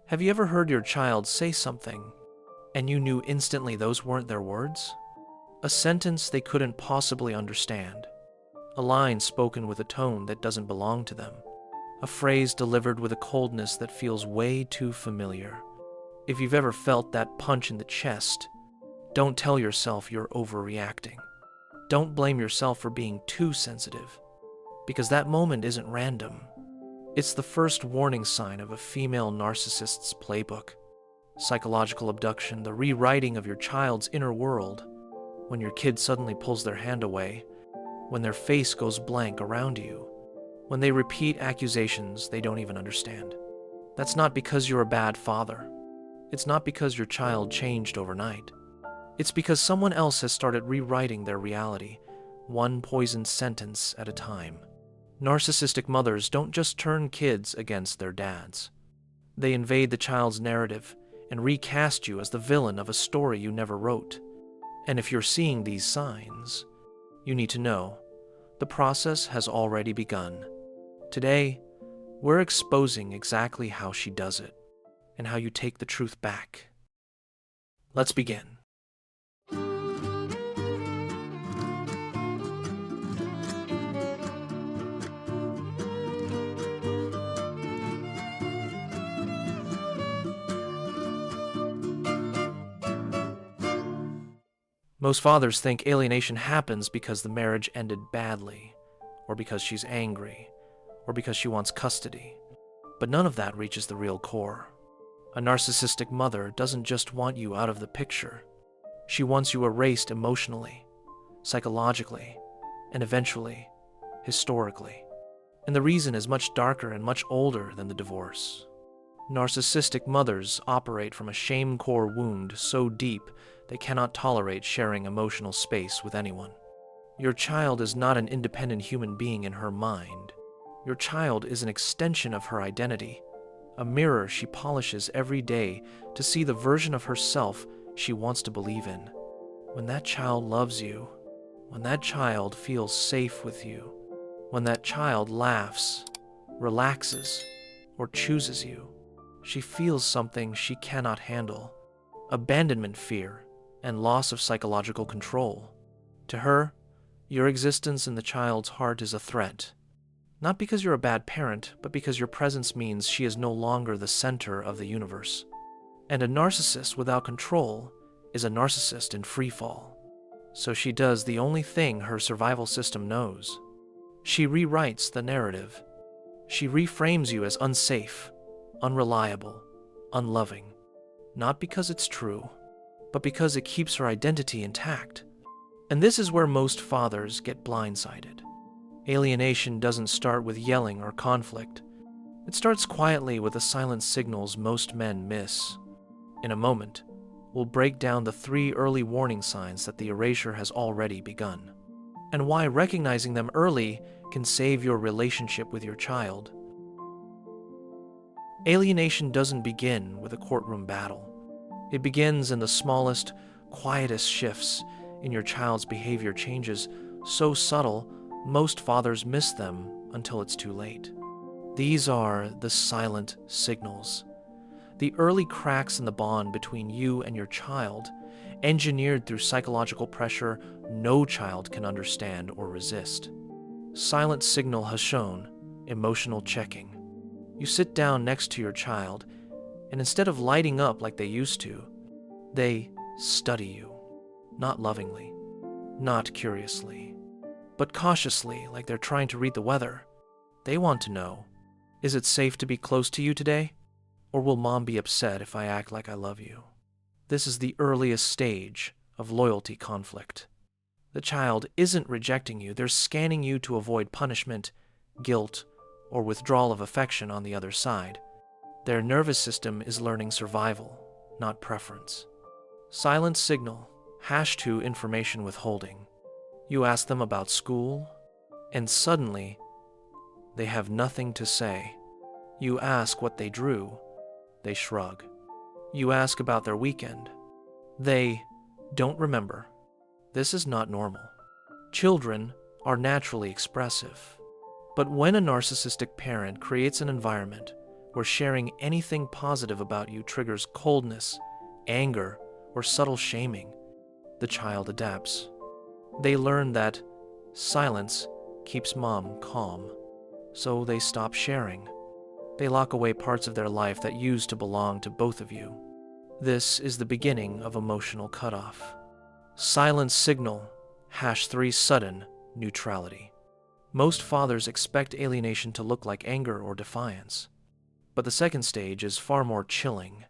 Have you ever heard your child say something, and you knew instantly those weren't their words? A sentence they couldn't possibly understand. A line spoken with a tone that doesn't belong to them. A phrase delivered with a coldness that feels way too familiar. If you've ever felt that punch in the chest, don't tell yourself you're overreacting. Don't blame yourself for being too sensitive, because that moment isn't random. It's the first warning sign of a female narcissist's playbook. Psychological abduction, the rewriting of your child's inner world. When your kid suddenly pulls their hand away, when their face goes blank around you, when they repeat accusations they don't even understand. That's not because you're a bad father. It's not because your child changed overnight. It's because someone else has started rewriting their reality, one poisoned sentence at a time. Narcissistic mothers don't just turn kids against their dads. They invade the child's narrative and recast you as the villain of a story you never wrote. And if you're seeing these signs, you need to know the process has already begun. Today, we're exposing exactly how she does it and how you take the truth back. Let's begin. Most fathers think alienation happens because the marriage ended badly, or because she's angry, or because she wants custody. But none of that reaches the real core. A narcissistic mother doesn't just want you out of the picture. She wants you erased emotionally, psychologically, and eventually, historically. And the reason is much darker and much older than the divorce. Narcissistic mothers operate from a shame-core wound so deep they cannot tolerate sharing emotional space with anyone. Your child is not an independent human being in her mind. Your child is an extension of her identity, a mirror she polishes every day to see the version of herself she wants to believe in. When that child loves you, when that child feels safe with you, when that child laughs, relaxes, or chooses you, she feels something she cannot handle: abandonment fear and loss of psychological control. To her, your existence in the child's heart is a threat. Not because you're a bad parent, but because your presence means she is no longer the center of the universe. And a narcissist without control is a narcissist in free fall. So she does the only thing her survival system knows. She rewrites the narrative. She reframes you as unsafe, unreliable, unloving. Not because it's true, but because it keeps her identity intact. And this is where most fathers get blindsided. Alienation doesn't start with yelling or conflict. It starts quietly with the silent signals most men miss. In a moment, we'll break down the 3 early warning signs that the erasure has already begun, and why recognizing them early can save your relationship with your child. Alienation doesn't begin with a courtroom battle. It begins in the smallest, quietest shifts in your child's behavior, changes so subtle, most fathers miss them until it's too late. These are the silent signals, the early cracks in the bond between you and your child, engineered through psychological pressure no child can understand or resist. Silent signal has shown emotional checking. You sit down next to your child, and instead of lighting up like they used to, they study you. Not lovingly, not curiously, but cautiously, like they're trying to read the weather. They want to know, is it safe to be close to you today? Or will mom be upset if I act like I love you? This is the earliest stage of loyalty conflict. The child isn't rejecting you, they're scanning you to avoid punishment, guilt, or withdrawal of affection on the other side. Their nervous system is learning survival, not preference. Silent signal, #2 information withholding. You ask them about school, and suddenly, they have nothing to say. You ask what they drew, they shrug. You ask about their weekend, they don't remember. This is not normal. Children are naturally expressive. But when a narcissistic parent creates an environment where sharing anything positive about you triggers coldness, anger, or subtle shaming, the child adapts. They learn that silence keeps mom calm, so they stop sharing. They lock away parts of their life that used to belong to both of you. This is the beginning of emotional cutoff. Silence signal, #3 sudden neutrality. Most fathers expect alienation to look like anger or defiance. But the second stage is far more chilling.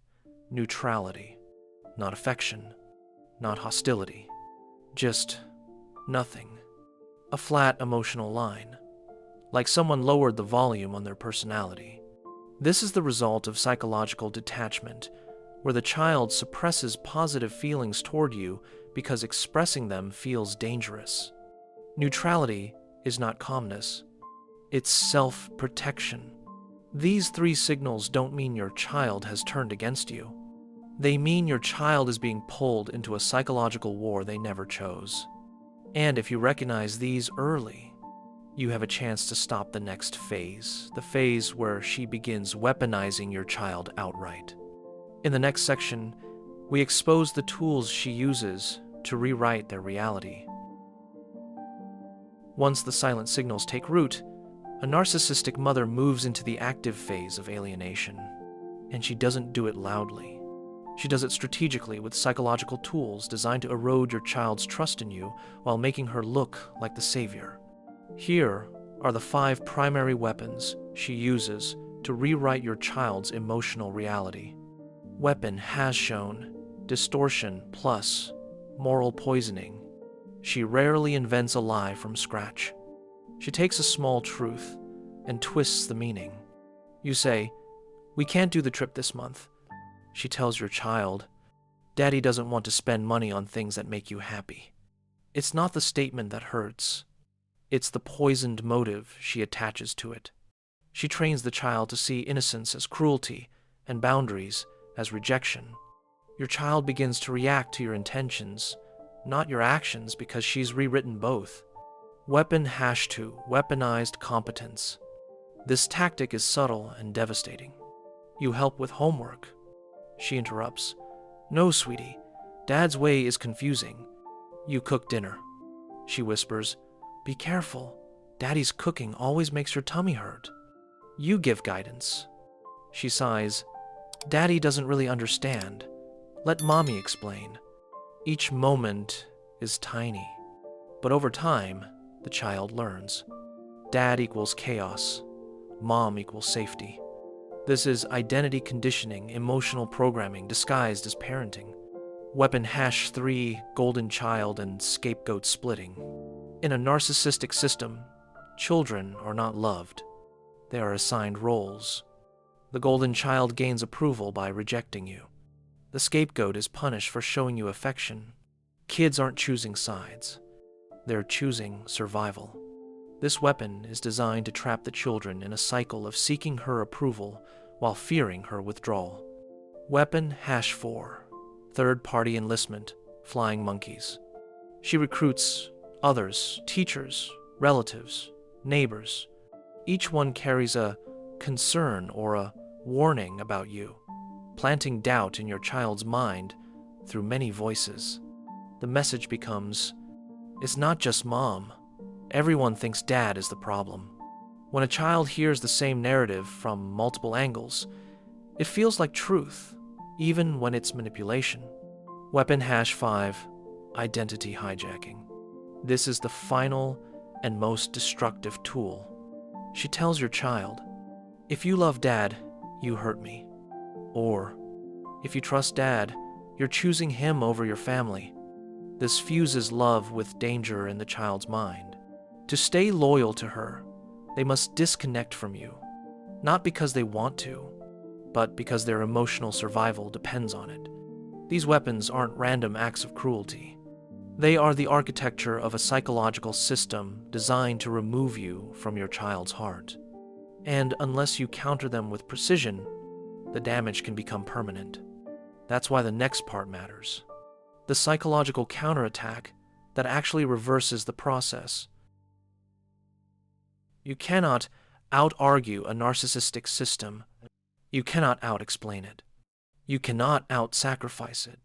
Neutrality. Not affection. Not hostility. Just nothing. A flat emotional line. Like someone lowered the volume on their personality. This is the result of psychological detachment, where the child suppresses positive feelings toward you because expressing them feels dangerous. Neutrality is not calmness. It's self-protection. These 3 signals don't mean your child has turned against you. They mean your child is being pulled into a psychological war they never chose. And if you recognize these early, you have a chance to stop the next phase, the phase where she begins weaponizing your child outright. In the next section, we expose the tools she uses to rewrite their reality. Once the silent signals take root, a narcissistic mother moves into the active phase of alienation, and she doesn't do it loudly. She does it strategically with psychological tools designed to erode your child's trust in you while making her look like the savior. Here are the 5 primary weapons she uses to rewrite your child's emotional reality. Weapon has shown distortion plus moral poisoning. She rarely invents a lie from scratch. She takes a small truth and twists the meaning. You say, "We can't do the trip this month." She tells your child, "Daddy doesn't want to spend money on things that make you happy." It's not the statement that hurts. It's the poisoned motive she attaches to it. She trains the child to see innocence as cruelty and boundaries as rejection. Your child begins to react to your intentions, not your actions, because she's rewritten both. Weapon #2, weaponized competence. This tactic is subtle and devastating. You help with homework. She interrupts. "No, sweetie, Dad's way is confusing." You cook dinner. She whispers, "Be careful. Daddy's cooking always makes your tummy hurt." You give guidance. She sighs, "Daddy doesn't really understand. Let Mommy explain." Each moment is tiny, but over time, the child learns. Dad equals chaos. Mom equals safety. This is identity conditioning, emotional programming disguised as parenting. Weapon #3, golden child and scapegoat splitting. In a narcissistic system, children are not loved. They are assigned roles. The golden child gains approval by rejecting you. The scapegoat is punished for showing you affection. Kids aren't choosing sides. They're choosing survival. This weapon is designed to trap the children in a cycle of seeking her approval while fearing her withdrawal. Weapon #4, third-party enlistment, flying monkeys. She recruits others, teachers, relatives, neighbors. Each one carries a concern or a warning about you, planting doubt in your child's mind through many voices. The message becomes, "It's not just Mom. Everyone thinks Dad is the problem." When a child hears the same narrative from multiple angles, it feels like truth, even when it's manipulation. Weapon #5, identity hijacking. This is the final and most destructive tool. She tells your child, "If you love Dad, you hurt me." Or, "If you trust Dad, you're choosing him over your family." This fuses love with danger in the child's mind. To stay loyal to her, they must disconnect from you, not because they want to, but because their emotional survival depends on it. These weapons aren't random acts of cruelty. They are the architecture of a psychological system designed to remove you from your child's heart. And unless you counter them with precision, the damage can become permanent. That's why the next part matters. The psychological counterattack that actually reverses the process. You cannot out-argue a narcissistic system. You cannot out-explain it. You cannot out-sacrifice it.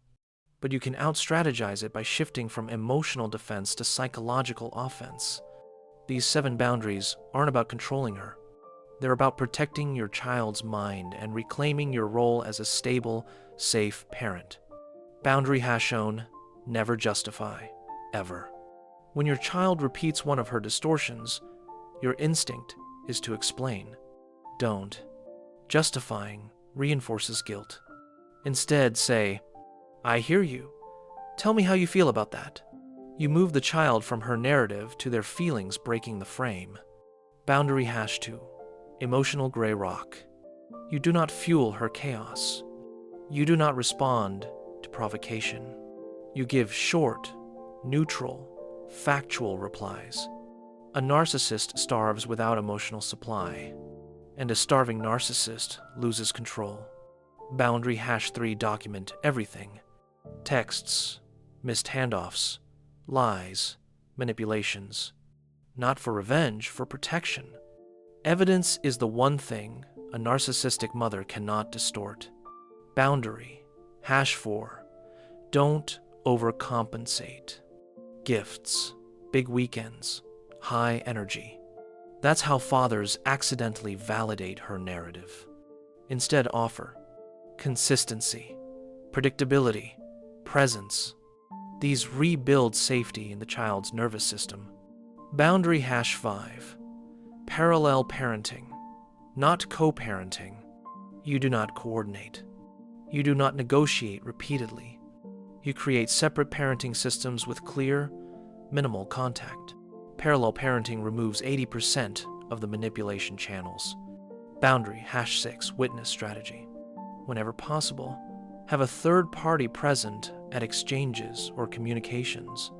But you can out-strategize it by shifting from emotional defense to psychological offense. These 7 boundaries aren't about controlling her. They're about protecting your child's mind and reclaiming your role as a stable, safe parent. Boundary #, never justify, ever. When your child repeats one of her distortions, your instinct is to explain. Don't. Justifying reinforces guilt. Instead, say, "I hear you. Tell me how you feel about that." You move the child from her narrative to their feelings breaking the frame. Boundary #2, emotional gray rock. You do not fuel her chaos. You do not respond to provocation. You give short, neutral, factual replies. A narcissist starves without emotional supply, and a starving narcissist loses control. Boundary #3, document everything. Texts, missed handoffs, lies, manipulations. Not for revenge, for protection. Evidence is the one thing a narcissistic mother cannot distort. Boundary #4, don't overcompensate. Gifts, big weekends, high energy. That's how fathers accidentally validate her narrative. Instead, offer consistency, predictability, presence. These rebuild safety in the child's nervous system. Boundary #5, parallel parenting, not co-parenting. You do not coordinate. You do not negotiate repeatedly. You create separate parenting systems with clear, minimal contact. Parallel parenting removes 80% of the manipulation channels. Boundary #6, witness strategy. Whenever possible, have a third party present at exchanges or communications.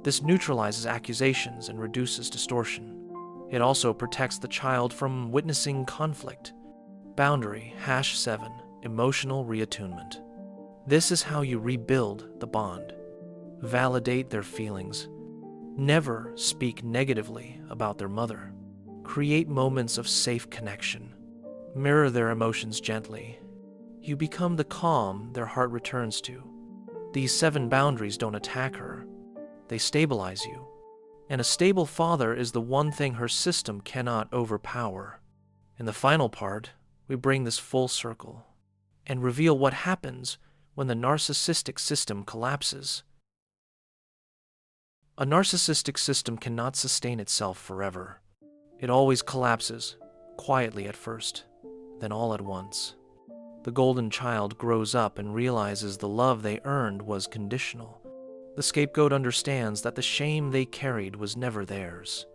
This neutralizes accusations and reduces distortion. It also protects the child from witnessing conflict. Boundary #7, emotional reattunement. This is how you rebuild the bond. Validate their feelings. Never speak negatively about their mother. Create moments of safe connection. Mirror their emotions gently. You become the calm their heart returns to. These 7 boundaries don't attack her. They stabilize you. And a stable father is the one thing her system cannot overpower. In the final part, we bring this full circle and reveal what happens when the narcissistic system collapses. A narcissistic system cannot sustain itself forever. It always collapses, quietly at first, then all at once. The golden child grows up and realizes the love they earned was conditional. The scapegoat understands that the shame they carried was never theirs.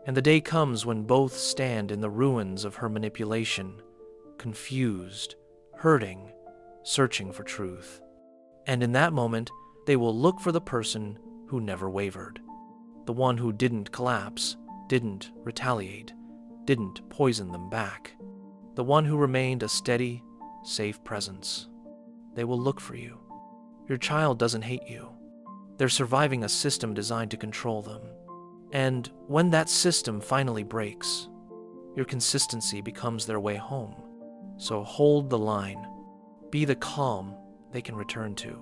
And the day comes when both stand in the ruins of her manipulation, confused, hurting, searching for truth. And in that moment, they will look for the person who never wavered. The one who didn't collapse, didn't retaliate, didn't poison them back. The one who remained a steady, safe presence. They will look for you. Your child doesn't hate you. They're surviving a system designed to control them. And when that system finally breaks, your consistency becomes their way home. So hold the line. Be the calm they can return to.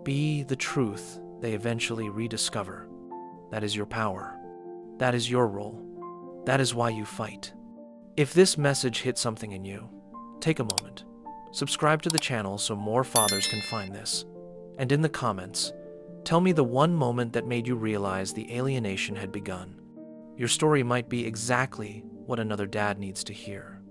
Be the truth they eventually rediscover. That is your power. That is your role. That is why you fight. If this message hit something in you, take a moment. Subscribe to the channel so more fathers can find this. And in the comments, tell me the one moment that made you realize the alienation had begun. Your story might be exactly what another dad needs to hear.